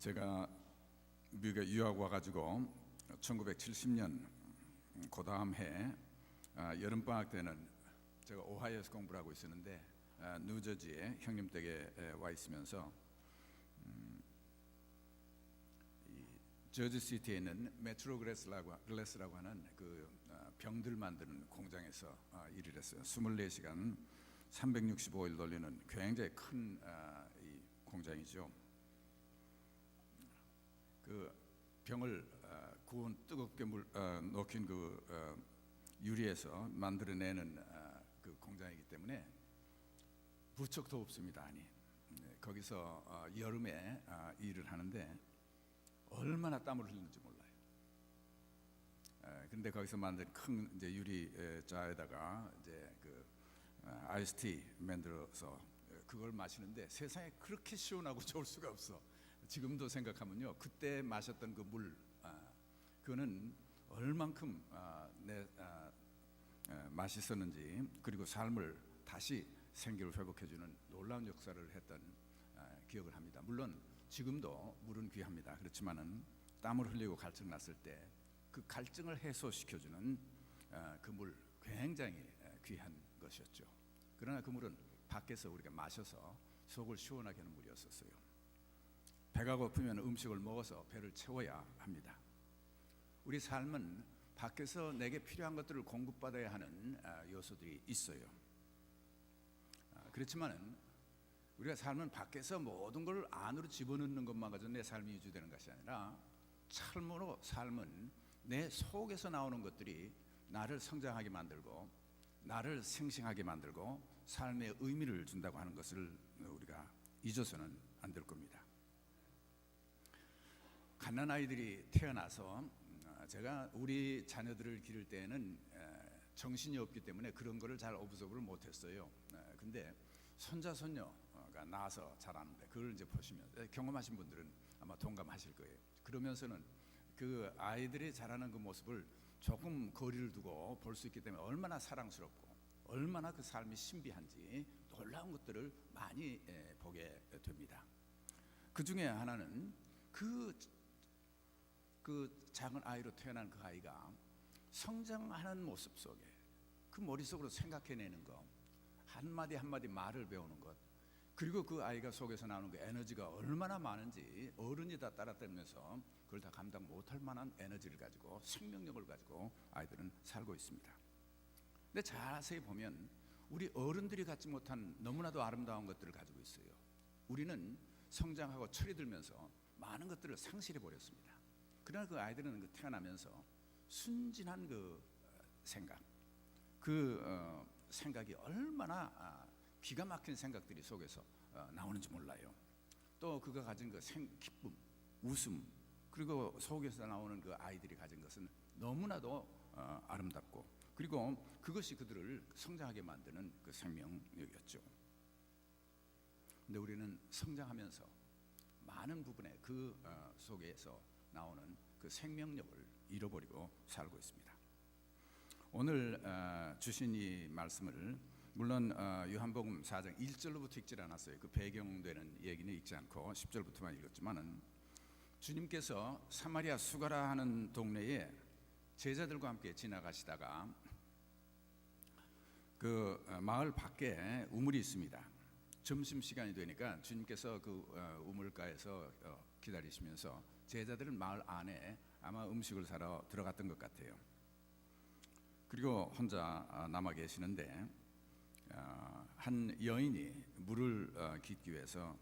제가 미국에 유학 와가지고 1970년 그 다음 해 여름방학 때는 제가 오하이오에서 공부를 하고 있었는데 뉴저지에 형님 댁에 와 있으면서 이 저지시티에 있는 메트로 글래스라고 하는 그 병들 만드는 공장에서 일을 했어요. 24시간 365일 돌리는 굉장히 큰 이 공장이죠. 그 병을 구운 뜨겁게 녹인 그 유리에서 만들어내는 그 공장이기 때문에 부쩍 더웁습니다. 아니 거기서 여름에 일을 하는데 얼마나 땀을 흘리는지 몰라요. 근데 거기서 만든 큰 이제 유리 자에다가 이제 그 아이스티 만들어서 그걸 마시는데 세상에 그렇게 시원하고 좋을 수가 없어. 지금도 생각하면요, 그때 마셨던 그 물, 그거는 얼만큼 맛있었는지, 그리고 삶을 다시 생기를 회복해주는 놀라운 역사를 했던 기억을 합니다. 물론 지금도 물은 귀합니다. 그렇지만은 땀을 흘리고 갈증 났을 때 그 갈증을 해소시켜주는 그 물 굉장히 귀한 것이었죠. 그러나 그 물은 밖에서 우리가 마셔서 속을 시원하게 하는 물이었었어요. 배가 고프면 음식을 먹어서 배를 채워야 합니다. 우리 삶은 밖에서 내게 필요한 것들을 공급받아야 하는 요소들이 있어요. 그렇지만 우리가 삶은 밖에서 모든 걸 안으로 집어넣는 것만 가지고 내 삶이 유지되는 것이 아니라 참으로 삶은 내 속에서 나오는 것들이 나를 성장하게 만들고 나를 생생하게 만들고 삶의 의미를 준다고 하는 것을 우리가 잊어서는 안 될 겁니다. 갓난 아이들이 태어나서 제가 우리 자녀들을 기를 때에는 정신이 없기 때문에 그런 거를 잘 오브저브를 못했어요. 근데 손자 손녀가 나와서 자라는데 그걸 이제 보시면 경험하신 분들은 아마 동감하실 거예요. 그러면서는 그 아이들이 자라는 그 모습을 조금 거리를 두고 볼 수 있기 때문에 얼마나 사랑스럽고 얼마나 그 삶이 신비한지 놀라운 것들을 많이 보게 됩니다. 그 중에 하나는 그 작은 아이로 태어난 그 아이가 성장하는 모습 속에 그 머릿속으로 생각해내는 것, 한마디 한마디 말을 배우는 것, 그리고 그 아이가 속에서 나오는 그 에너지가 얼마나 많은지 어른이 다 따라다니면서 그걸 다 감당 못할 만한 에너지를 가지고 생명력을 가지고 아이들은 살고 있습니다. 근데 자세히 보면 우리 어른들이 갖지 못한 너무나도 아름다운 것들을 가지고 있어요. 우리는 성장하고 철이 들면서 많은 것들을 상실해 버렸습니다. 그러나 그 아이들은 그 태어나면서 순진한 그 생각, 그 생각이 얼마나 기가 막힌 생각들이 속에서 나오는지 몰라요. 또 그가 가진 그 기쁨, 웃음, 그리고 속에서 나오는 그 아이들이 가진 것은 너무나도 아름답고, 그리고 그것이 그들을 성장하게 만드는 그 생명력이었죠. 근데 우리는 성장하면서 많은 부분에 그 속에서 나오는 그 생명력을 잃어버리고 살고 있습니다. 오늘 주신 이 말씀을 물론 요한복음 4장 1절로부터 읽지 않았어요. 그 배경되는 얘기는 읽지 않고 10절부터만 읽었지만은 주님께서 사마리아 수가라 하는 동네에 제자들과 함께 지나가시다가 그 마을 밖에 우물이 있습니다. 점심시간이 되니까 주님께서 그 우물가에서 기다리시면서 제자들은 마을 안에 아마 음식을 사러 들어갔던 것 같아요. 그리고 혼자 남아 계시는데 한 여인이 물을 깃기 위해서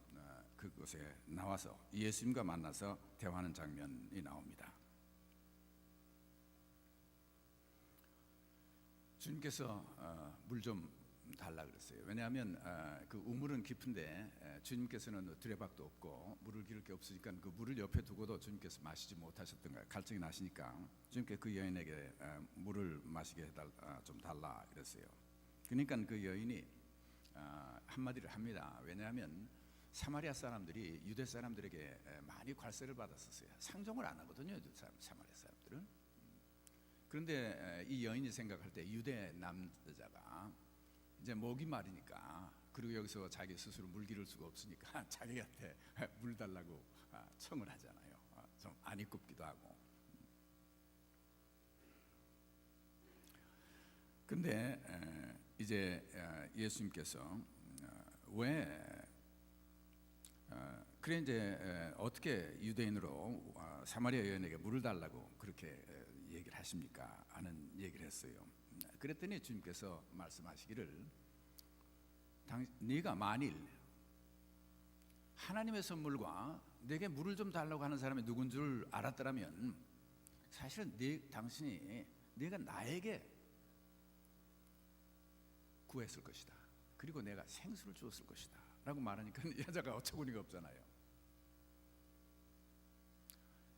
그곳에 나와서 예수님과 만나서 대화하는 장면이 나옵니다. 주님께서 물 좀 달라 그랬어요. 왜냐하면 그 우물은 깊은데 주님께서는 두레박도 없고 물을 기를 게 없으니까 그 물을 옆에 두고도 주님께서 마시지 못하셨던 거예요. 갈증이 나시니까 주님께 그 여인에게 물을 마시게 좀 달라 그랬어요. 그러니까 그 여인이 한마디를 합니다. 왜냐하면 사마리아 사람들이 유대 사람들에게 많이 괄세를 받았었어요. 상종을 안 하거든요, 사마리아 사람들은. 그런데 이 여인이 생각할 때 유대 남자가 이제 목이 마르니까, 그리고 여기서 자기 스스로 물 기를 수가 없으니까 자기한테 물 달라고 청을 하잖아요. 좀 안 이굽기도 하고. 근데 이제 예수님께서 왜 그래 이제 어떻게 유대인으로 사마리아 여인에게 물을 달라고 그렇게 얘기를 하십니까 하는 얘기를 했어요. 그랬더니 주님께서 말씀하시기를, 네가 만일 하나님의 선물과 내게 물을 좀 달라고 하는 사람이 누군 줄 알았더라면 사실은 당신이 네가 나에게 구했을 것이다. 그리고 내가 생수를 주었을 것이다 라고 말하니까 여자가 어처구니가 없잖아요.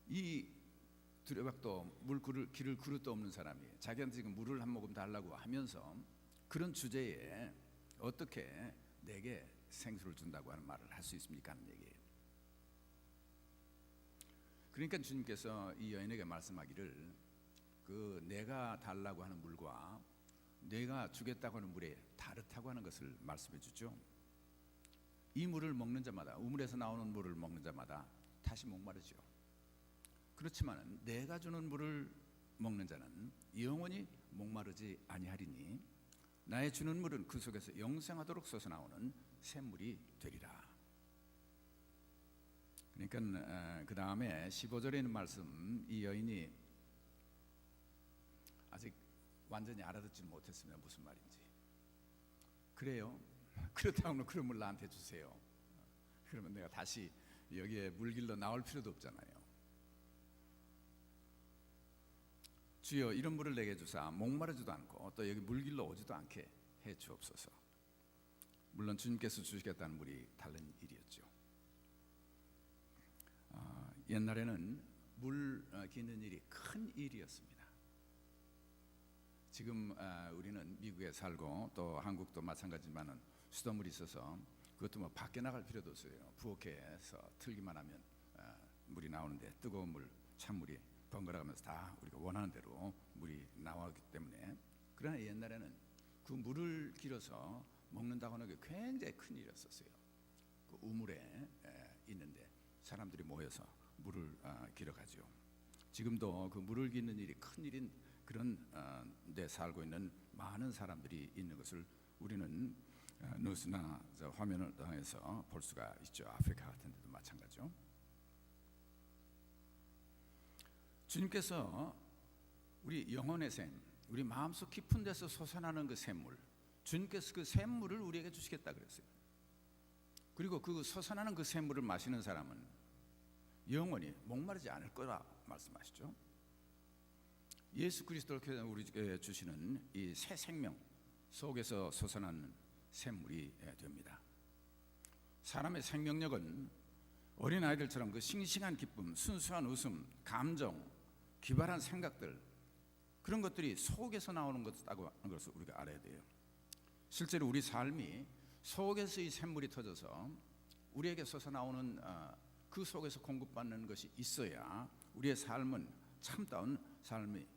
이 두레박도 기를 그릇도 없는 사람이 자기한테 지금 물을 한 모금 달라고 하면서 그런 주제에 어떻게 내게 생수를 준다고 하는 말을 할 수 있습니까 하는 얘기예요. 그러니까 주님께서 이 여인에게 말씀하기를, 그 내가 달라고 하는 물과 내가 주겠다고 하는 물에 다르다고 하는 것을 말씀해 주죠. 이 물을 먹는 자마다, 우물에서 나오는 물을 먹는 자마다 다시 목마르죠. 그렇지만 내가 주는 물을 먹는 자는 영원히 목마르지 아니하리니 나의 주는 물은 그 속에서 영생하도록 솟아나오는 샘물이 되리라. 그러니까 그 다음에 15절에 있는 말씀, 이 여인이 아직 완전히 알아듣지 못했습니다. 무슨 말인지. 그래요? 그렇다면 그런 물 나한테 주세요. 그러면 내가 다시 여기에 물길로 나올 필요도 없잖아요. 주여 이런 물을 내게 주사 목마르지도 않고 또 여기 물길로 오지도 않게 해 주옵소서. 물론 주님께서 주시겠다는 물이 다른 일이었죠. 옛날에는 물 기는 일이 큰 일이었습니다. 지금 우리는 미국에 살고 또 한국도 마찬가지지만은 수돗물이 있어서 그것도 뭐 밖에 나갈 필요도 없어요. 부엌에서 틀기만 하면 물이 나오는데, 뜨거운 물, 찬물이 번갈아가면서 다 우리가 원하는 대로 물이 나오기 때문에. 그러나 옛날에는 그 물을 길어서 먹는다고 하는 게 굉장히 큰 일이었었어요. 그 우물에 있는데 사람들이 모여서 물을 길어가죠. 지금도 그 물을 기는 일이 큰 일인 그런 데 살고 있는 많은 사람들이 있는 것을 우리는 뉴스나 화면을 통해서 볼 수가 있죠. 아프리카 같은 데도 마찬가지죠. 주님께서 우리 영혼의 샘, 우리 마음속 깊은 데서 솟아나는 그 샘물, 주님께서 그 샘물을 우리에게 주시겠다 그랬어요. 그리고 그 솟아나는 그 샘물을 마시는 사람은 영원히 목마르지 않을 거라 말씀하시죠. 예수 그리스도께서 우리에게 주시는 이 새 생명 속에서 솟아나는 샘물이 됩니다. 사람의 생명력은 어린아이들처럼 그 싱싱한 기쁨, 순수한 웃음, 감정, 기발한 생각들, 그런 것들이 속에서 나오는 것이라고 하는 것을 우리가 알아야 돼요. 실제로 우리 삶이 속에서 이 샘물이 터져서 우리에게 솟아나오는 그 속에서 공급받는 것이 있어야 우리의 삶은 참다운 삶의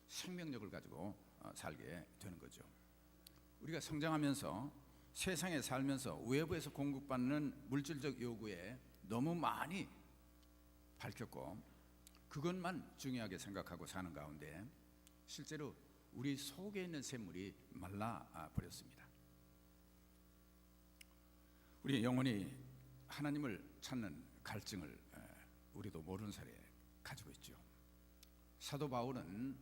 생명력을 가지고 살게 되는 거죠. 우리가 성장하면서 세상에 살면서 외부에서 공급받는 물질적 요구에 너무 많이 밝혔고 그것만 중요하게 생각하고 사는 가운데 실제로 우리 속에 있는 샘물이 말라 버렸습니다. 우리 영혼이 하나님을 찾는 갈증을 우리도 모르는 사이에 가지고 있죠. 사도 바울은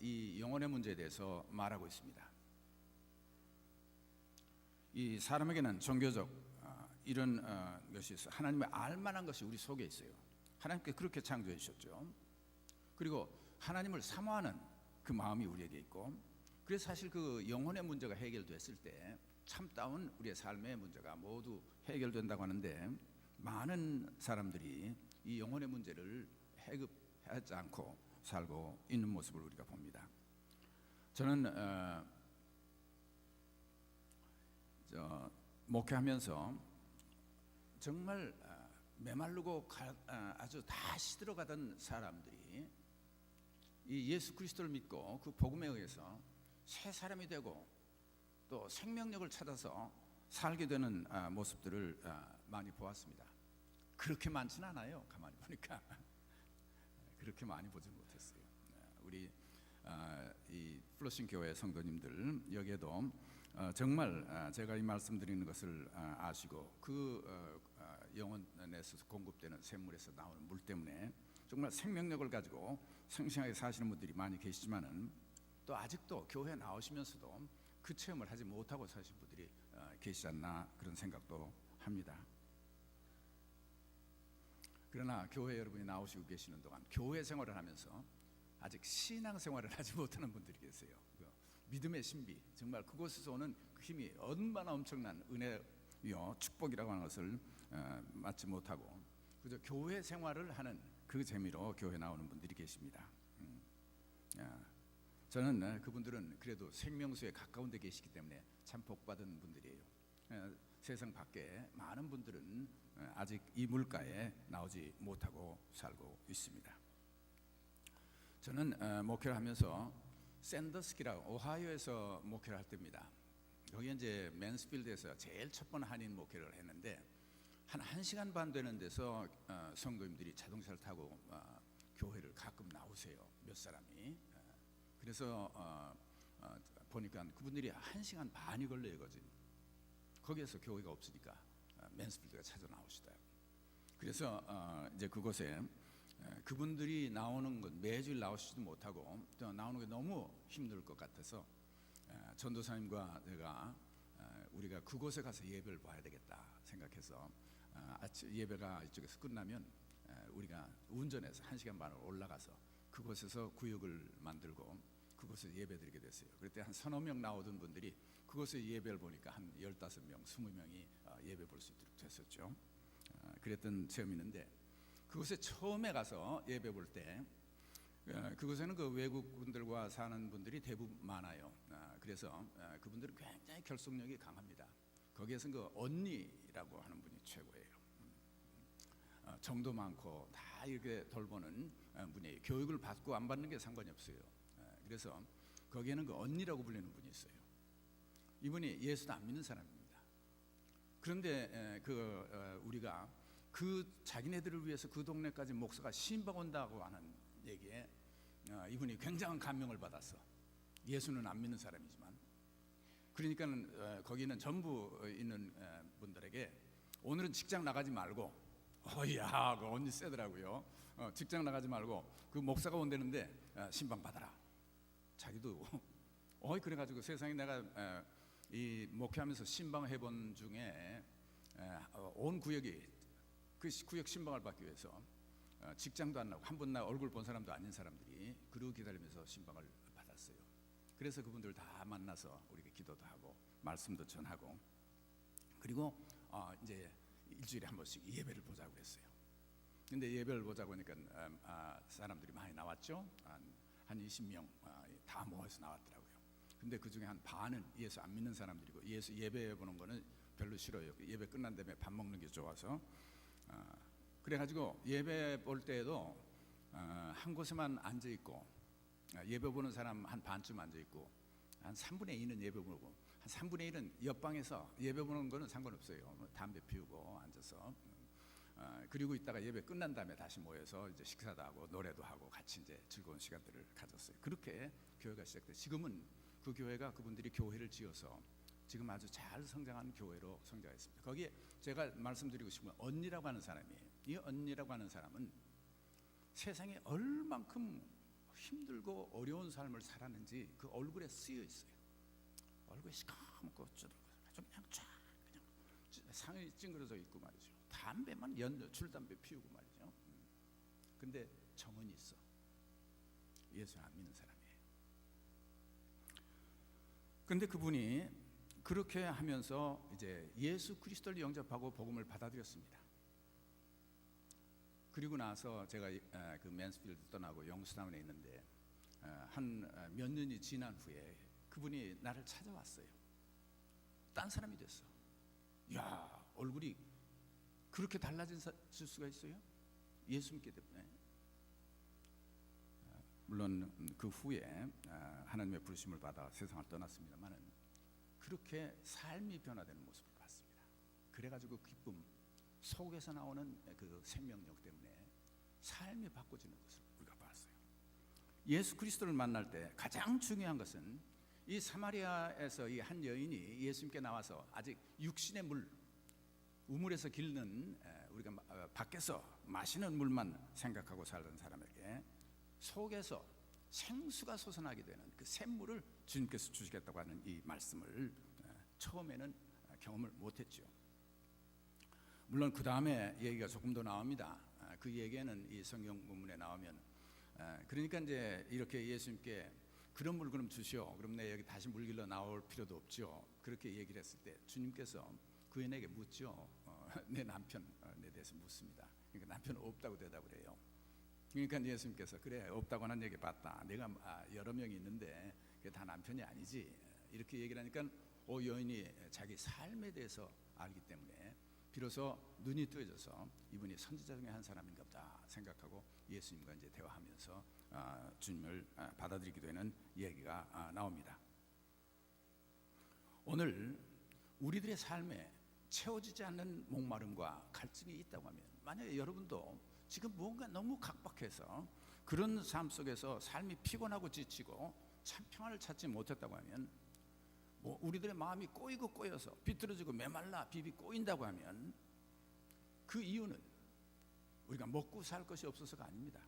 이 영혼의 문제에 대해서 말하고 있습니다. 이 사람에게는 종교적 이런 것이 있어요. 하나님의 알만한 것이 우리 속에 있어요. 하나님께 그렇게 창조해 주셨죠. 그리고 하나님을 사모하는 그 마음이 우리에게 있고, 그래서 사실 그 영혼의 문제가 해결됐을 때 참다운 우리의 삶의 문제가 모두 해결된다고 하는데, 많은 사람들이 이 영혼의 문제를 해결하지 않고 살고 있는 모습을 우리가 봅니다. 저는 목회하면서 정말 메마르고 아주 다 시들어가던 사람들이 이 예수 그리스도를 믿고 그 복음에 의해서 새 사람이 되고 또 생명력을 찾아서 살게 되는 모습들을 많이 보았습니다. 그렇게 많지는 않아요. 가만히 보니까 그렇게 많이 보지 못했어요. 우리 이 플러싱 교회 성도님들 여기에도 정말 제가 이 말씀드리는 것을 아시고 그 영혼에서 공급되는 샘물에서 나오는 물 때문에 정말 생명력을 가지고 성실하게 사시는 분들이 많이 계시지만은 또 아직도 교회 나오시면서도 그 체험을 하지 못하고 사신 분들이 계시지 않나 그런 생각도 합니다. 그러나 교회 여러분이 나오시고 계시는 동안 교회 생활을 하면서 아직 신앙 생활을 하지 못하는 분들이 계세요. 믿음의 신비, 정말 그곳에서 오는 그 힘이 얼마나 엄청난 은혜요 축복이라고 하는 것을 맞지 못하고 그저 교회 생활을 하는 그 재미로 교회 나오는 분들이 계십니다. 저는 그분들은 그래도 생명수에 가까운 데 계시기 때문에 참 복받은 분들이에요. 세상 밖에 많은 분들은 아직 이 물가에 나오지 못하고 살고 있습니다. 저는 목회를 하면서 샌더스키라고 오하이오에서 목회를 할 때입니다. 거기 이제 맨스필드에서 제일 첫 번 한인 목회를 했는데 한 1시간 반 되는 데서 성도님들이 자동차를 타고 교회를 가끔 나오세요. 몇 사람이. 그래서 보니까 그분들이 1시간 반이 걸려요. 거기에서 교회가 없으니까 맨스필드가 찾아 나오시다. 그래서 이제 그곳에 그분들이 나오는 것 매주일 나오시지도 못하고 또 나오는 게 너무 힘들 것 같아서 전도사님과 제가 우리가 그곳에 가서 예배를 봐야 되겠다 생각해서 아침 예배가 이쪽에서 끝나면 우리가 운전해서 1시간 반을 올라가서 그곳에서 구역을 만들고 그곳에 예배드리게 됐어요. 그때 한 서너 명 나오던 분들이 그곳에 예배를 보니까 한 15명, 20명이 예배 볼 수 있도록 됐었죠. 그랬던 체험이 있는데 그곳에 처음에 가서 예배 볼 때 그곳에는 그 외국 분들과 사는 분들이 대부분 많아요. 그래서 그분들은 굉장히 결속력이 강합니다. 거기에서는 그 언니라고 하는 분이 최고예요. 정도 많고 다 이렇게 돌보는 분이에요. 교육을 받고 안 받는 게 상관이 없어요. 그래서 거기에는 그 언니라고 불리는 분이 있어요. 이분이 예수도 안 믿는 사람입니다. 그런데 우리가 그 자기네들을 위해서 그 동네까지 목사가 신방 온다고 하는 얘기에 이분이 굉장한 감명을 받았어. 예수는 안 믿는 사람이지만 그러니까는 거기는 전부 있는 분들에게 오늘은 직장 나가지 말고 야, 그 언니 세더라고요. 직장 나가지 말고 그 목사가 온다는데 신방 받아라. 자기도 그래가지고 세상에 내가 이 목회하면서 신방 해본 중에 온 구역이 그 구역 신방을 받기 위해서 직장도 안 나고 한 번 나 얼굴 본 사람도 아닌 사람들이 그러고 기다리면서 신방을 받았어요. 그래서 그분들 다 만나서 우리가 기도도 하고 말씀도 전하고 그리고 이제 일주일에 한 번씩 예배를 보자고 했어요. 근데 예배를 보자고 하니까 사람들이 많이 나왔죠. 한 20명 다 모여서 나왔더라고요. 근데 그 중에 한 반은 예수 안 믿는 사람들이고 예수 예배 보는 거는 별로 싫어요. 예배 끝난 다음에 밥 먹는 게 좋아서 그래가지고 예배 볼 때에도 한 곳에만 앉아 있고 예배 보는 사람 한 반쯤 앉아 있고 한 3분의 2는 예배 보고 한 3분의 1은 옆방에서 예배 보는 거는 상관없어요. 담배 피우고 앉아서 그리고 있다가 예배 끝난 다음에 다시 모여서 이제 식사도 하고 노래도 하고 같이 이제 즐거운 시간들을 가졌어요. 그렇게 교회가 시작돼 지금은 그 교회가 그분들이 교회를 지어서 지금 아주 잘 성장하는 교회로 성장했습니다. 거기에 제가 말씀드리고 싶은 건 언니라고 하는 사람이에요. 이 언니라고 하는 사람은 세상에 얼만큼 힘들고 어려운 삶을 살았는지 그 얼굴에 쓰여 있어요. 얼굴이 시커멓고 아주 그냥 쫙 그냥 상이 찡그러져 있고 말이죠. 담배만 줄담배 피우고 말이죠. 근데 정은이 있어. 예수 안 믿는 사람이에요. 근데 그분이 그렇게 하면서 이제 예수 그리스도를 영접하고 복음을 받아들였습니다. 그리고 나서 제가 그 맨스필드 떠나고 영수타운에 있는데 한 몇 년이 지난 후에 그분이 나를 찾아왔어요. 딴 사람이 됐어. 야, 얼굴이 그렇게 달라질 수가 있어요? 예수 믿기 때문에. 물론 그 후에 하나님의 부르심을 받아 세상을 떠났습니다만은 그렇게 삶이 변화되는 모습을 봤습니다. 그래가지고 그 기쁨 속에서 나오는 그 생명력 때문에 삶이 바꿔지는 것을 우리가 봤어요. 예수 그리스도를 만날 때 가장 중요한 것은 이 사마리아에서 이 한 여인이 예수님께 나와서 아직 육신의 물, 우물에서 길는 우리가 밖에서 마시는 물만 생각하고 살던 사람에게 속에서 생수가 솟아나게 되는 그 샘물을 주님께서 주시겠다고 하는 이 말씀을 처음에는 경험을 못했죠. 물론 그 다음에 얘기가 조금 더 나옵니다. 그 얘기는 이 성경 본문에 나오면 그러니까 이제 이렇게 예수님께 그런 물 그럼 주시오. 그럼 내 여기 다시 물 길러 나올 필요도 없죠. 그렇게 얘기를 했을 때 주님께서 그 여인에게 묻죠. 내 남편에 대해서 묻습니다. 그러니까 남편 없다고 대답을 해요. 그러니까 예수님께서 그래 없다고 하는 얘기 봤다. 내가 여러 명이 있는데 그게 다 남편이 아니지. 이렇게 얘기를 하니까 여인이 자기 삶에 대해서 알기 때문에 비로소 눈이 뜨여져서 이분이 선지자 중에 한 사람인가 보다 생각하고 예수님과 이제 대화하면서 주님을 받아들이게 되는 얘기가 나옵니다. 오늘 우리들의 삶에 채워지지 않는 목마름과 갈증이 있다고 하면, 만약에 여러분도 지금 뭔가 너무 각박해서 그런 삶 속에서 삶이 피곤하고 지치고 참 평안을 찾지 못했다고 하면, 우리들의 마음이 꼬이고 꼬여서 비틀어지고 메말라 비비 꼬인다고 하면 그 이유는 우리가 먹고 살 것이 없어서가 아닙니다.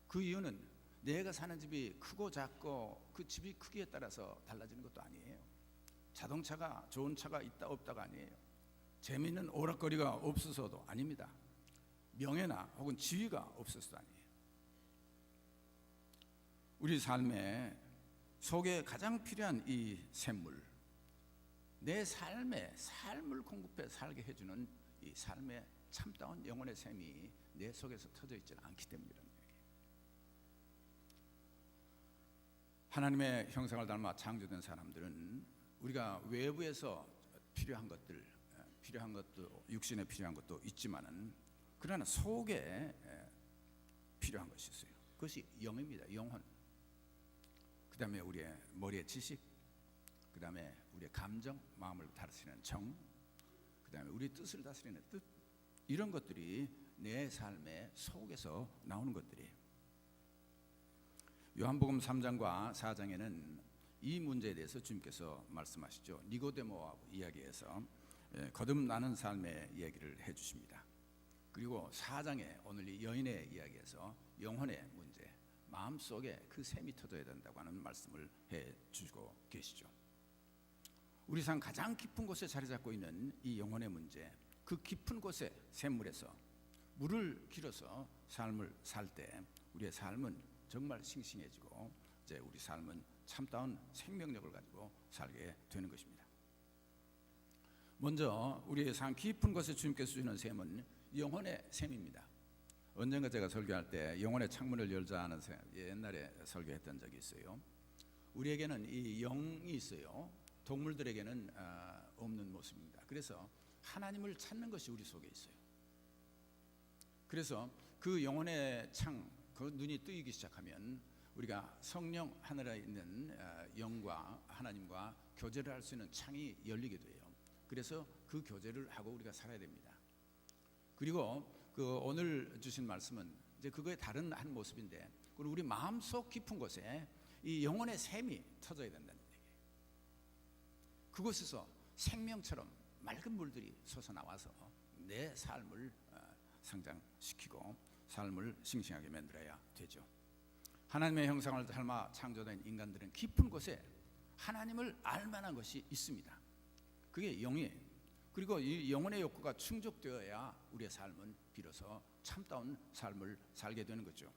그 이유는 내가 사는 집이 크고 작고 그 집이 크기에 따라서 달라지는 것도 아니에요. 자동차가 좋은 차가 있다 없다가 아니에요. 재미있는 오락거리가 없어서도 아닙니다. 명예나 혹은 지위가 없어서도 아니에요. 우리 삶에 속에 가장 필요한 이 샘물, 내 삶을 공급해 살게 해주는 이 삶의 참다운 영혼의 샘이 내 속에서 터져 있지 않기 때문이라는 얘기예요. 하나님의 형상을 닮아 창조된 사람들은 우리가 외부에서 필요한 것도 육신에 필요한 것도 있지만은 그러나 속에 필요한 것이 있어요. 그것이 영입니다. 영혼. 그 다음에 우리의 머리의 지식, 그 다음에 우리의 감정, 마음을 다스리는 정, 그 다음에 우리 뜻을 다스리는 뜻, 이런 것들이 내 삶의 속에서 나오는 것들이에요. 요한복음 3장과 4장에는 이 문제에 대해서 주님께서 말씀하시죠. 니고데모하고 이야기해서 거듭나는 삶의 얘기를 해주십니다. 그리고 4장에 오늘 이 여인의 이야기에서 영혼의 문제, 마음속에 그 샘이 터져야 된다고 하는 말씀을 해주고 계시죠. 우리 삶 가장 깊은 곳에 자리 잡고 있는 이 영혼의 문제, 그 깊은 곳에 샘물에서 물을 길어서 삶을 살 때 우리의 삶은 정말 싱싱해지고 이제 우리 삶은 참다운 생명력을 가지고 살게 되는 것입니다. 먼저 우리의 삶 깊은 곳에 주님께서 주시는 샘은 영혼의 샘입니다. 언젠가 제가 설교할 때 영혼의 창문을 열자 하는 옛날에 설교했던 적이 있어요. 우리에게는 이 영이 있어요. 동물들에게는 없는 모습입니다. 그래서 하나님을 찾는 것이 우리 속에 있어요. 그래서 그 영혼의 창, 그 눈이 뜨이기 시작하면 우리가 성령 하늘에 있는 영과 하나님과 교제를 할 수 있는 창이 열리게 돼요. 그래서 그 교제를 하고 우리가 살아야 됩니다. 그리고 그 오늘 주신 말씀은 이제 그거의 다른 한 모습인데, 그리고 우리 마음속 깊은 곳에 이 영혼의 샘이 터져야 된다는 얘기예요. 그곳에서 생명처럼 맑은 물들이 솟아나와서 내 삶을 성장시키고 삶을 싱싱하게 만들어야 되죠. 하나님의 형상을 닮아 창조된 인간들은 깊은 곳에 하나님을 알 만한 것이 있습니다. 그게 영이에요. 그리고 이 영혼의 욕구가 충족되어야 우리의 삶은 비로소 참다운 삶을 살게 되는 거죠.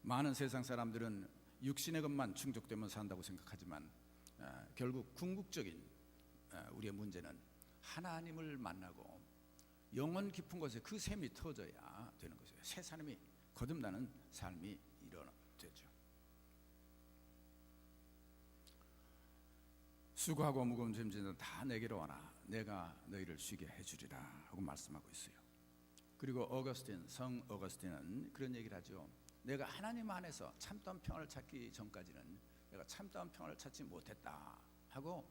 많은 세상 사람들은 육신의 것만 충족되면 산다고 생각하지만 결국 궁극적인 우리의 문제는 하나님을 만나고 영혼 깊은 곳에 그 샘이 터져야 되는 것이에요. 새 사람이 거듭나는 삶이 일어나죠. 수고하고 무거운 짐진 다 내게로 와라. 내가 너희를 쉬게 해주리라 하고 말씀하고 있어요. 그리고 성 어거스틴은 그런 얘기를 하죠. 내가 하나님 안에서 참다운 평안을 찾기 전까지는 내가 참다운 평안을 찾지 못했다. 하고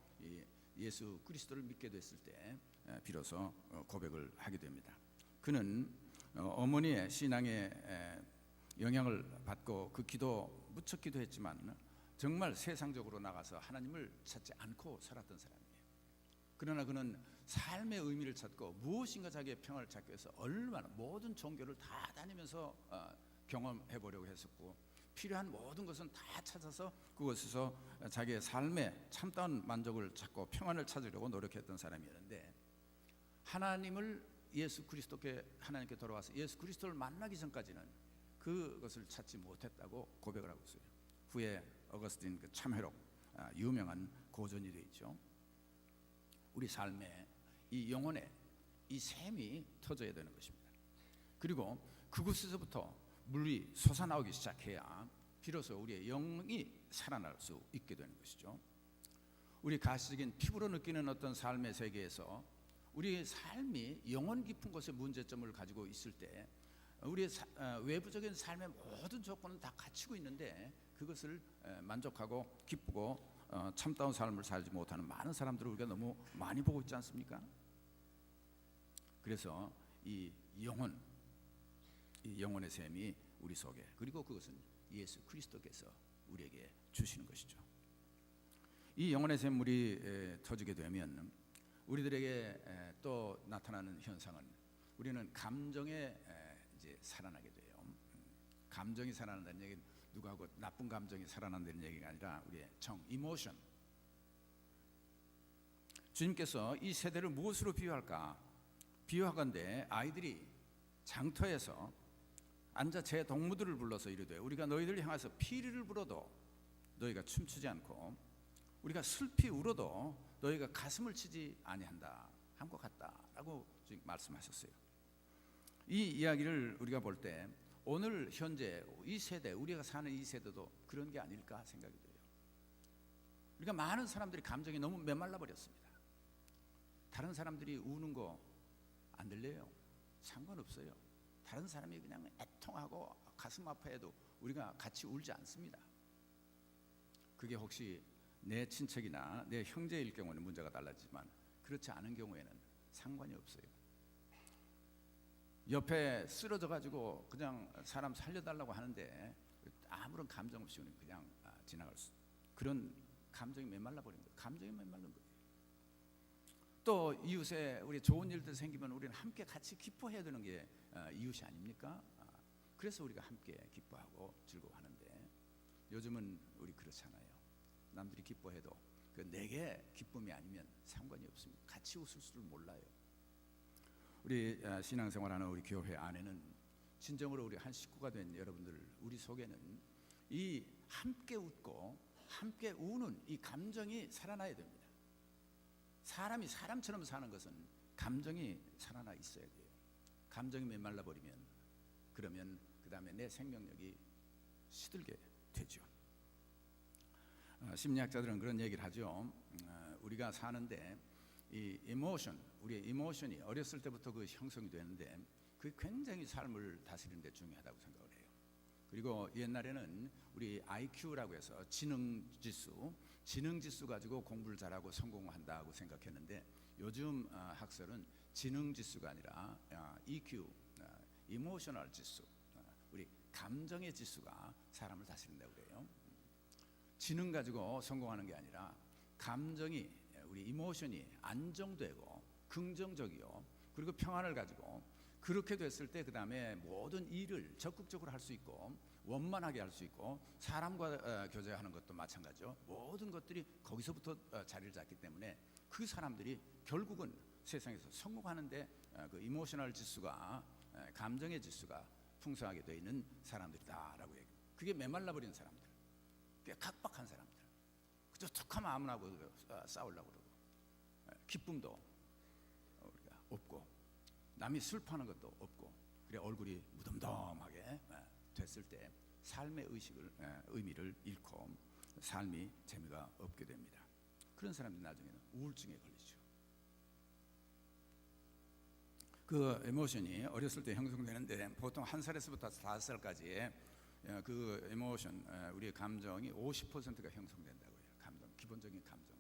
예수 그리스도를 믿게 됐을 때 비로소 고백을 하게 됩니다. 그는 어머니의 신앙에 영향을 받고 그 기도 무척 기도했지만 정말 세상적으로 나가서 하나님을 찾지 않고 살았던 사람이에요. 그러나 그는 삶의 의미를 찾고 무엇인가 자기의 평화를 찾기 위해서 얼마나 모든 종교를 다 다니면서 경험해 보려고 했었고, 필요한 모든 것은 다 찾아서 그곳에서 자기의 삶의 참다운 만족을 찾고 평안을 찾으려고 노력했던 사람이었는데, 하나님을 예수 그리스도께 하나님께 돌아와서 예수 그리스도를 만나기 전까지는 그것을 찾지 못했다고 고백을 하고 있어요. 후에 어거스틴 그 참회록 유명한 고전이 되어 있죠. 우리 삶에 이 영혼의 이 샘이 터져야 되는 것입니다. 그리고 그곳에서부터 물이 솟아나오기 시작해야 비로소 우리의 영이 살아날 수 있게 되는 것이죠. 우리 가시적인 피부로 느끼는 어떤 삶의 세계에서 우리의 삶이 영혼 깊은 곳에 문제점을 가지고 있을 때 우리의 외부적인 삶의 모든 조건은 다 갖추고 있는데 그것을 만족하고 기쁘고 참다운 삶을 살지 못하는 많은 사람들을 우리가 너무 많이 보고 있지 않습니까? 그래서 이 영혼의 샘이 우리 속에, 그리고 그것은 예수 그리스도께서 우리에게 주시는 것이죠. 이 영혼의 샘물이 터지게 되면 우리들에게 또 나타나는 현상은, 우리는 감정에 이제 살아나게 돼요. 감정이 살아난다는 얘기는 누구하고 나쁜 감정이 살아난다는 얘기가 아니라 우리의 이모션. 주님께서 이 세대를 무엇으로 비유할까? 비유하건대 아이들이 장터에서 앉아 제 동무들을 불러서 이르되, 우리가 너희들 향해서 피리를 불어도 너희가 춤추지 않고 우리가 슬피 울어도 너희가 가슴을 치지 아니한다 한 것 같다라고 지금 말씀하셨어요. 이 이야기를 우리가 볼 때 오늘 현재 이 세대, 우리가 사는 이 세대도 그런 게 아닐까 생각이 돼요. 우리가 많은 사람들이 감정이 너무 메말라 버렸습니다. 다른 사람들이 우는 거 안 들려요. 상관없어요. 다른 사람이 그냥 애통하고 가슴 아파해도 우리가 같이 울지 않습니다. 그게 혹시 내 친척이나 내 형제일 경우는 문제가 달라지만 그렇지 않은 경우에는 상관이 없어요. 옆에 쓰러져 가지고 그냥 사람 살려달라고 하는데 아무런 감정 없이 그냥 지나갈 수, 그런 감정이 메말라 버린 거예요. 감정이 메말른 거예요. 또 이웃에 우리 좋은 일들 생기면 우리는 함께 같이 기뻐해야 되는 게 이웃이 아닙니까? 그래서 우리가 함께 기뻐하고 즐거워하는데, 요즘은 우리 그렇잖아요. 남들이 기뻐해도 내게 기쁨이 아니면 상관이 없습니다. 같이 웃을 줄 몰라요. 우리 신앙생활하는 우리 교회 안에는 진정으로 우리 한 식구가 된 여러분들, 우리 속에는 이 함께 웃고 함께 우는 이 감정이 살아나야 됩니다. 사람이 사람처럼 사는 것은 감정이 살아나 있어야 돼요. 감정이 메말라 버리면 그러면 그 다음에 내 생명력이 시들게 되죠. 심리학자들은 그런 얘기를 하죠. 우리가 사는데 이 이모션, 우리의 이모션이 어렸을 때부터 그 형성이 되는데 그게 굉장히 삶을 다스리는 데 중요하다고 생각을 해요. 그리고 옛날에는 우리 IQ라고 해서 지능지수 가지고 공부를 잘하고 성공한다고 생각했는데, 요즘 학설은 지능지수가 아니라 EQ, 이모셔널 지수, 우리 감정의 지수가 사람을 다스린다고 그래요. 지능 가지고 성공하는 게 아니라 감정이, 우리 이모션이 안정되고 긍정적이요, 그리고 평안을 가지고 그렇게 됐을 때 그 다음에 모든 일을 적극적으로 할 수 있고 원만하게 할 수 있고 사람과 교제하는 것도 마찬가지죠. 모든 것들이 거기서부터 자리를 잡기 때문에 그 사람들이 결국은 세상에서 성공하는데 그 이모셔널 지수가, 감정의 지수가 풍성하게 되어 있는 사람들이다라고 얘기해요. 그게 메말라 버린 사람들, 꽤 각박한 사람들, 그저 툭하면 아무나하고 싸우려고 그러고, 기쁨도 우리가 없고 남이 슬퍼하는 것도 없고, 그래 얼굴이 무덤덤하게 됐을 때 삶의 의미를 잃고 삶이 재미가 없게 됩니다. 그런 사람들이 나중에는 우울증에 걸리죠. 그 에모션이 어렸을 때 형성되는데 보통 1살에서부터 5살까지의 그 에모션, 우리의 감정이 50%가 형성된다고 해요. 감정, 기본적인 감정.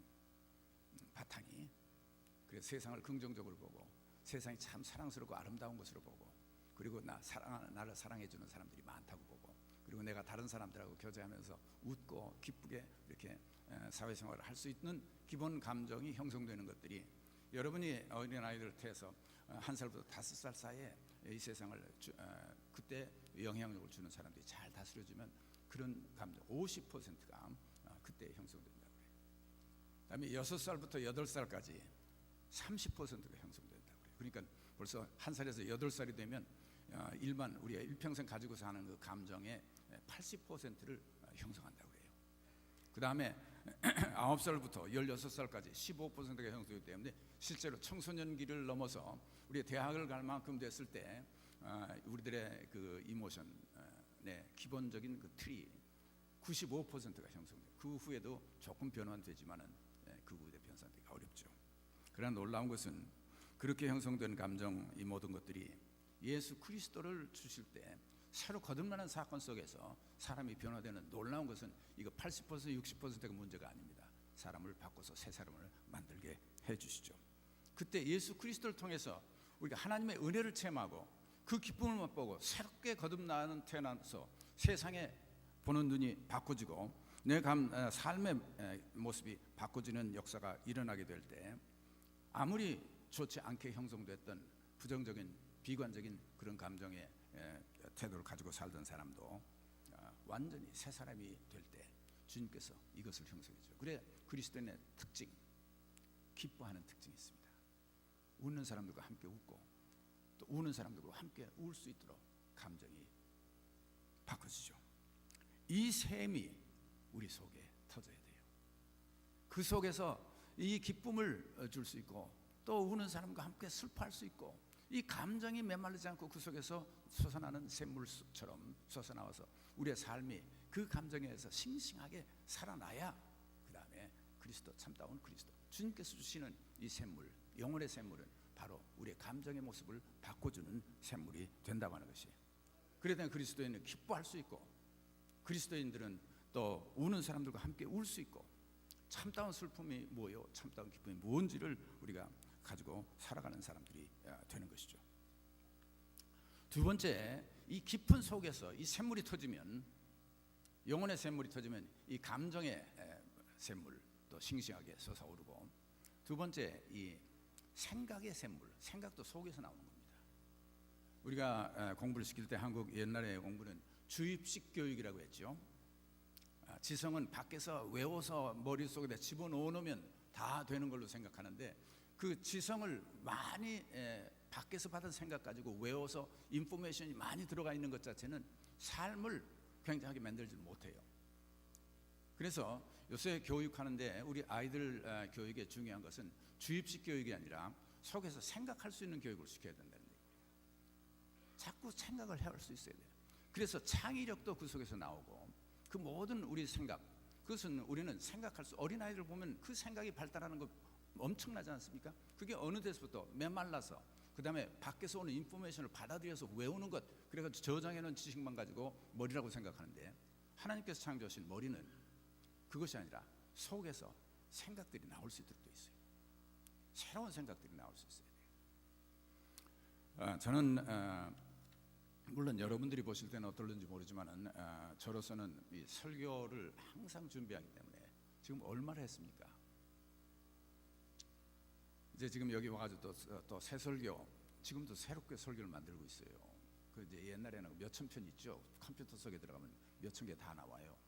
그래서 세상을 긍정적으로 보고 세상이 참 사랑스럽고 아름다운 것으로 보고 그리고 나를 사랑해주는 사람들이 많다고 보고 그리고 내가 다른 사람들하고 교제하면서 웃고 기쁘게 이렇게 사회생활을 할 수 있는 기본 감정이 형성되는 것들이 여러분이 어린아이들을 통해서 1살부터 5살 사이에 이 세상을 그때 영향력을 주는 사람들이 잘 다스려주면 그런 감정 50%가 그때 형성된다고 해요. 그다음에 6살부터 8살까지 30%가 형성된다고 해요. 그러니까 벌써 1살에서 8살이 되면 일반 우리가 일평생 가지고 사는 그 감정의 80%를 형성한다고 해요. 그 다음에 9살부터 16살까지 15%가 형성되기 때문에 실제로 청소년기를 넘어서 우리 대학을 갈 만큼 됐을 때 우리들의 그 이모션의 기본적인 그 틀이 95%가 형성돼요. 그 후에도 조금 변화는 되지만은 그 후에 변화되기가 어렵죠. 그러나 놀라운 것은 그렇게 형성된 감정 이 모든 것들이 예수 그리스도를 주실 때 새로 거듭나는 사건 속에서 사람이 변화되는 놀라운 것은 이거 80% 60%가 문제가 아닙니다. 사람을 바꿔서 새 사람을 만들게 해주시죠. 그때 예수 그리스도를 통해서 우리가 하나님의 은혜를 체험하고 그 기쁨을 맛보고 새롭게 거듭나는 태어나서 세상에 보는 눈이 바꿔지고 내 삶의 모습이 바꿔지는 역사가 일어나게 될 때 아무리 좋지 않게 형성됐던 부정적인 비관적인 그런 감정의 태도를 가지고 살던 사람도 완전히 새 사람이 될 때 주님께서 이것을 형성해줘요. 그래 그리스도인의 특징, 기뻐하는 특징이 있습니다. 웃는 사람들과 함께 웃고 또 우는 사람들과 함께 울 수 있도록 감정이 바꿔지죠. 이 셈이 우리 속에 터져야 돼요. 그 속에서 이 기쁨을 줄 수 있고 또 우는 사람과 함께 슬퍼할 수 있고 이 감정이 메말르지 않고 그 속에서 솟아나는 샘물처럼 솟아나와서 우리의 삶이 그 감정에서 싱싱하게 살아나야 그 다음에 그리스도 참다운 그리스도 주님께서 주시는 이 샘물 영혼의 샘물은 바로 우리의 감정의 모습을 바꿔주는 샘물이 된다고 하는 것이에요. 그래야 그리스도인은 기뻐할 수 있고 그리스도인들은 또 우는 사람들과 함께 울 수 있고 참다운 슬픔이 뭐요 참다운 기쁨이 뭔지를 우리가 가지고 살아가는 사람들이 되는 것이죠. 두 번째, 이 깊은 속에서 이 샘물이 터지면 영혼의 샘물이 터지면 이 감정의 샘물도 싱싱하게 솟아오르고 두 번째, 이 생각의 샘물, 생각도 속에서 나오는 겁니다. 우리가 공부를 시킬 때 한국 옛날의 공부는 주입식 교육이라고 했죠. 지성은 밖에서 외워서 머릿속에 집어넣으면 다 되는 걸로 생각하는데 그 지성을 많이 밖에서 받은 생각 가지고 외워서 인포메이션이 많이 들어가 있는 것 자체는 삶을 굉장하게 만들지 못해요. 그래서 요새 교육하는데 우리 아이들 교육에 중요한 것은 주입식 교육이 아니라 속에서 생각할 수 있는 교육을 시켜야 된다는 얘기예요. 자꾸 생각을 할 수 있어야 돼요. 그래서 창의력도 그 속에서 나오고 그 모든 우리 생각 그것은 우리는 생각할 수 어린아이들 보면 그 생각이 발달하는 거 엄청나지 않습니까? 그게 어느 데서부터 메말라서 그 다음에 밖에서 오는 인포메이션을 받아들여서 외우는 것 그래서 저장해놓은 지식만 가지고 머리라고 생각하는데 하나님께서 창조하신 머리는 그것이 아니라 속에서 생각들이 나올 수 있도록 되어 있어요. 새로운 생각들이 나올 수 있어야 돼요. 저는 물론 여러분들이 보실 때는 어떨는지 모르지만은 저로서는 이 설교를 항상 준비하기 때문에 지금 얼마나 했습니까? 이제 지금 여기 와가지고 또 새 설교 지금도 새롭게 설교를 만들고 있어요. 그 이제 옛날에는 몇천 편 있죠. 컴퓨터 속에 들어가면 몇천 개 다 나와요.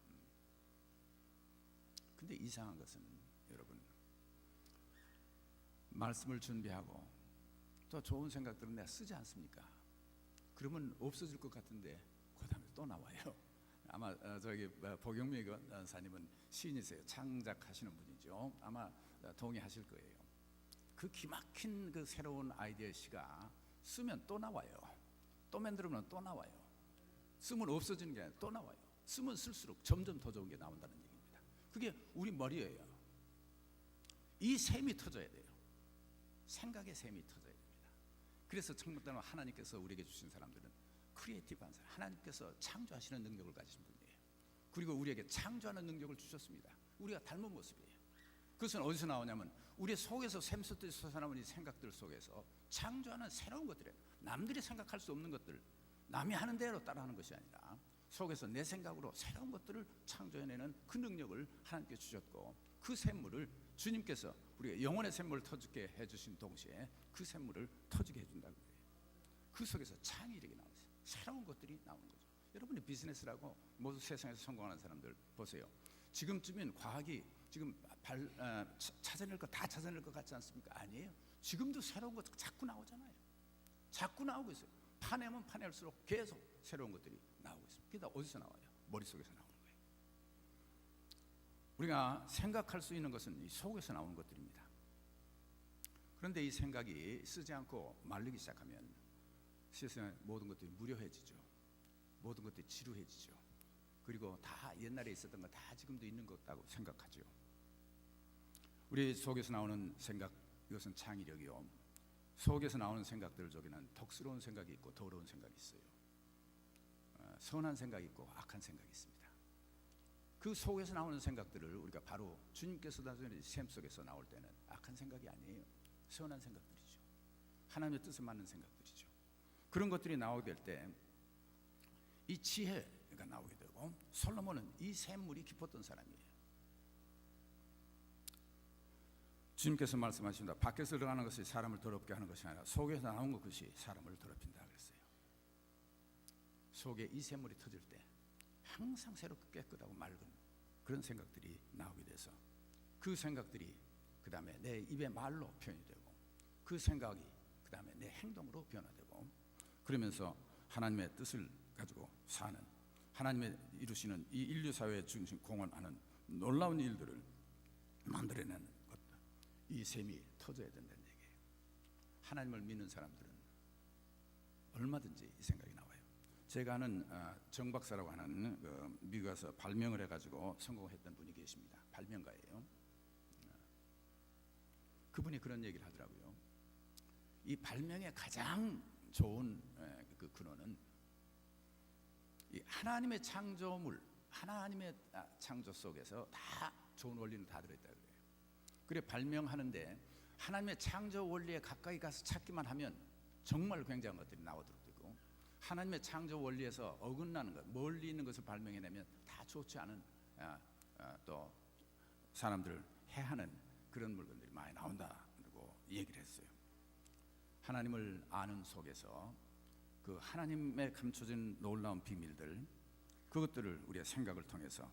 근데 이상한 것은 여러분 말씀을 준비하고 또 좋은 생각들은 내가 쓰지 않습니까? 그러면 없어질 것 같은데 그 다음에 또 나와요. 아마 저기 보경미 권사님은 시인이세요. 창작하시는 분이죠. 아마 동의하실 거예요. 그 기막힌 그 새로운 아이디어 시가 쓰면 또 나와요. 또 만들면 또 나와요. 쓰면 없어지는 게 아니라 또 나와요. 쓰면 쓸수록 점점 더 좋은 게 나온다는 얘기입니다. 그게 우리 머리예요. 이 샘이 터져야 돼요. 생각의 샘이 터져야 됩니다. 그래서 정말 하나님께서 우리에게 주신 사람들은 크리에이티브한 사람, 하나님께서 창조하시는 능력을 가지신 분이에요. 그리고 우리에게 창조하는 능력을 주셨습니다. 우리가 닮은 모습이에요. 그것은 어디서 나오냐면 우리 속에서 샘솟듯이 솟아나는 이 생각들 속에서 창조하는 새로운 것들이에요. 남들이 생각할 수 없는 것들, 남이 하는 대로 따라하는 것이 아니라 속에서 내 생각으로 새로운 것들을 창조해내는 그 능력을 하나님께 주셨고, 그 샘물을 주님께서 우리가 영혼의 샘물을 터지게 해주신 동시에 그 샘물을 터지게 해준다고 해요. 그 속에서 창의력이 나오죠. 새로운 것들이 나오는 거죠. 여러분이 비즈니스라고 모두 세상에서 성공하는 사람들 보세요. 지금쯤엔 과학이 지금 찾아낼 거 다 찾아낼 것 같지 않습니까? 아니에요. 지금도 새로운 것 자꾸 나오잖아요. 자꾸 나오고 있어요. 파내면 파낼수록 계속 새로운 것들이 나오고 있습니다. 그게 다 어디서 나와요? 머릿속에서 나오는 거예요. 우리가 생각할 수 있는 것은 이 속에서 나오는 것들입니다. 그런데 이 생각이 쓰지 않고 말르기 시작하면 세상의 모든 것들이 무료해지죠. 모든 것들이 지루해지죠. 그리고 다 옛날에 있었던 거 다 지금도 있는 것 같다고 생각하죠. 우리 속에서 나오는 생각, 이것은 창의력이요. 속에서 나오는 생각들 속에는 덕스러운 생각이 있고 더러운 생각이 있어요. 선한 생각이 있고 악한 생각이 있습니다. 그 속에서 나오는 생각들을 우리가 바로 주님께서 나중에 샘 속에서 나올 때는 악한 생각이 아니에요. 선한 생각들이죠. 하나님의 뜻에 맞는 생각들이죠. 그런 것들이 나오게 될 때 이 지혜가 나오게 되고, 솔로몬은 이 샘물이 깊었던 사람이에요. 주님께서 말씀하십니다. 밖에서 들어가는 것이 사람을 더럽게 하는 것이 아니라 속에서 나온 것이 사람을 더럽힌다 그랬어요. 속에 이 샘물이 터질 때 항상 새롭고 깨끗하고 맑은 그런 생각들이 나오게 돼서 그 생각들이 그 다음에 내 입의 말로 표현이 되고, 그 생각이 그 다음에 내 행동으로 변화되고, 그러면서 하나님의 뜻을 가지고 사는, 하나님의 이루시는 이 인류 사회의 중심 공헌하는 놀라운 일들을 만들어내는 것, 이 샘이 터져야 된다는 얘기예요. 하나님을 믿는 사람들은 얼마든지 이 생각이 나와요. 제가 아는 정 박사라고 하는 미국에서 발명을 해가지고 성공했던 분이 계십니다. 발명가예요. 그분이 그런 얘기를 하더라고요. 이 발명의 가장 좋은 그 근원은 이 하나님의 창조물, 하나님의 창조 속에서 다 좋은 원리는 다 들어있다고 그래요. 그래 발명하는데 하나님의 창조 원리에 가까이 가서 찾기만 하면 정말 굉장한 것들이 나오도록 되고, 하나님의 창조 원리에서 어긋나는 것, 멀리 있는 것을 발명해내면 다 좋지 않은 또 사람들을 해하는 그런 물건들이 많이 나온다고 얘기를 했어요. 하나님을 아는 속에서 그 하나님의 감춰진 놀라운 비밀들, 그것들을 우리의 생각을 통해서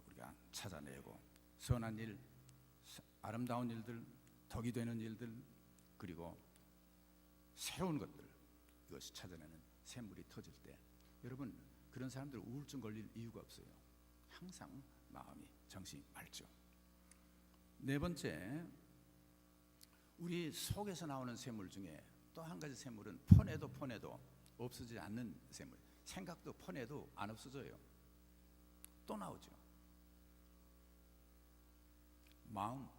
우리가 찾아내고, 선한 일, 아름다운 일들, 덕이 되는 일들, 그리고 새로운 것들, 이것을 찾아내는 샘물이 터질 때 여러분, 그런 사람들 우울증 걸릴 이유가 없어요. 항상 마음이, 정신이 맑죠. 네 번째, 우리 속에서 나오는 샘물 중에 또 한 가지 샘물은 퍼내도 없어지지 않는 샘물. 생각도 퍼내도 안 없어져요. 또 나오죠. 마음,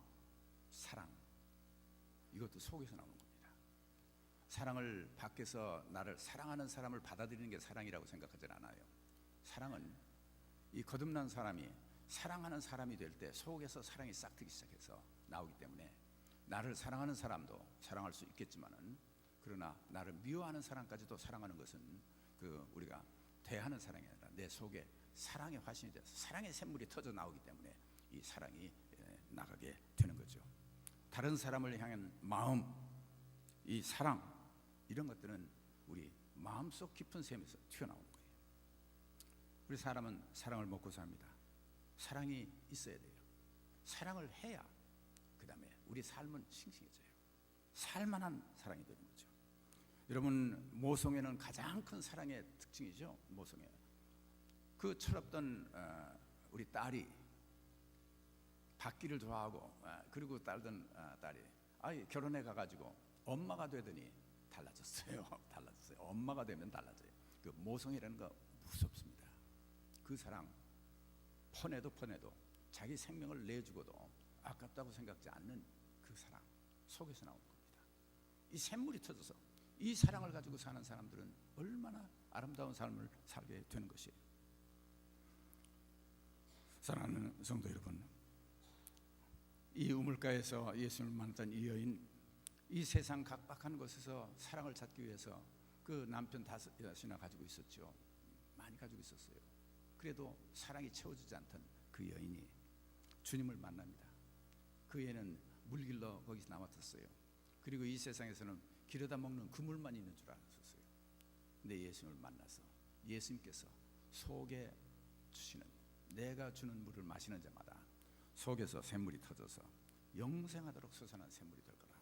사랑, 이것도 속에서 나오는 겁니다. 사랑을 밖에서 나를 사랑하는 사람을 받아들이는 게 사랑이라고 생각하지 않아요. 사랑은 이 거듭난 사람이 사랑하는 사람이 될 때 속에서 사랑이 싹트기 시작해서 나오기 때문에, 나를 사랑하는 사람도 사랑할 수 있겠지만은, 그러나 나를 미워하는 사람까지도 사랑하는 것은 그 우리가 대하는 사랑이 아니라 내 속에 사랑의 화신이 돼서 사랑의 샘물이 터져 나오기 때문에 이 사랑이 나가게 되는 거죠. 다른 사람을 향한 마음, 이 사랑, 이런 것들은 우리 마음속 깊은 샘에서 튀어나오는 거예요. 우리 사람은 사랑을 먹고 삽니다. 사랑이 있어야 돼요. 사랑을 해야 그 다음에 우리 삶은 싱싱해져요. 살만한 사랑이 되는 거죠. 여러분, 모성애는 가장 큰 사랑의 특징이죠. 모성애. 그 철없던 우리 딸이 받기를 좋아하고, 그리고 딸던 딸이 결혼해 가가지고 엄마가 되더니 달라졌어요. 달라졌어요. 엄마가 되면 달라져요. 그 모성애라는 거 무섭습니다. 그 사랑 퍼내도 자기 생명을 내주고도 아깝다고 생각지 않는 그 사랑 속에서 나오는 겁니다. 이 샘물이 터져서 이 사랑을 가지고 사는 사람들은 얼마나 아름다운 삶을 살게 되는 것이에요. 사랑하는 성도 여러분, 이 우물가에서 예수님을 만났던 이 여인, 이 세상 각박한 곳에서 사랑을 찾기 위해서 그 남편 5이나 가지고 있었죠. 많이 가지고 있었어요. 그래도 사랑이 채워지지 않던 그 여인이 주님을 만납니다. 그 애는 물길로 거기서 남았었어요. 그리고 이 세상에서는 길에다 먹는 그물만 있는 줄 알았었어요. 근데 예수님을 만나서 예수님께서 속에 주시는, 내가 주는 물을 마시는 자마다 속에서 샘물이 터져서 영생하도록 솟아난 샘물이 될 거라.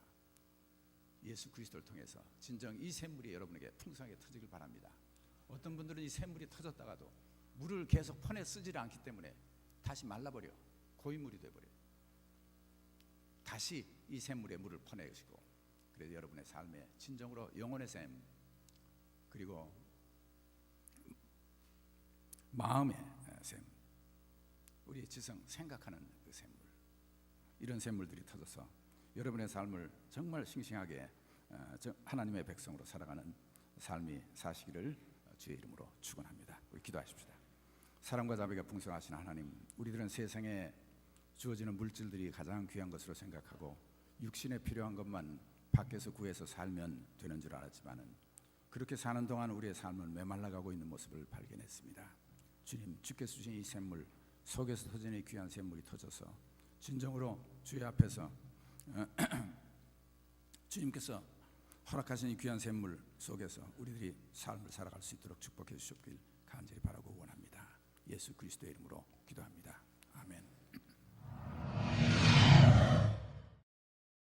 예수 그리스도를 통해서 진정 이 샘물이 여러분에게 풍성하게 터지길 바랍니다. 어떤 분들은 이 샘물이 터졌다가도 물을 계속 퍼내 쓰지를 않기 때문에 다시 말라버려, 고인물이 돼버려요. 다시 이 샘물에 물을 퍼내시고, 그래서 여러분의 삶에 진정으로 영혼의 샘, 그리고 마음의 샘, 우리의 지성, 생각하는 그 샘물, 이런 샘물들이 터져서 여러분의 삶을 정말 싱싱하게 하나님의 백성으로 살아가는 삶이 사시기를 주의 이름으로 축원합니다. 우리 기도하십시다. 사랑과 자비가 풍성하신 하나님, 우리들은 세상에 주어지는 물질들이 가장 귀한 것으로 생각하고 육신에 필요한 것만 밖에서 구해서 살면 되는 줄 알았지만은, 그렇게 사는 동안 우리의 삶은 메말라가고 있는 모습을 발견했습니다. 주님, 주께서 주신 이 샘물 속에서 터지는 이 귀한 샘물이 터져서 진정으로 주의 앞에서 주님께서 허락하신 이 귀한 샘물 속에서 우리들이 삶을 살아갈 수 있도록 축복해 주시옵길 간절히 바라고 원합니다. 예수 그리스도의 이름으로 기도합니다.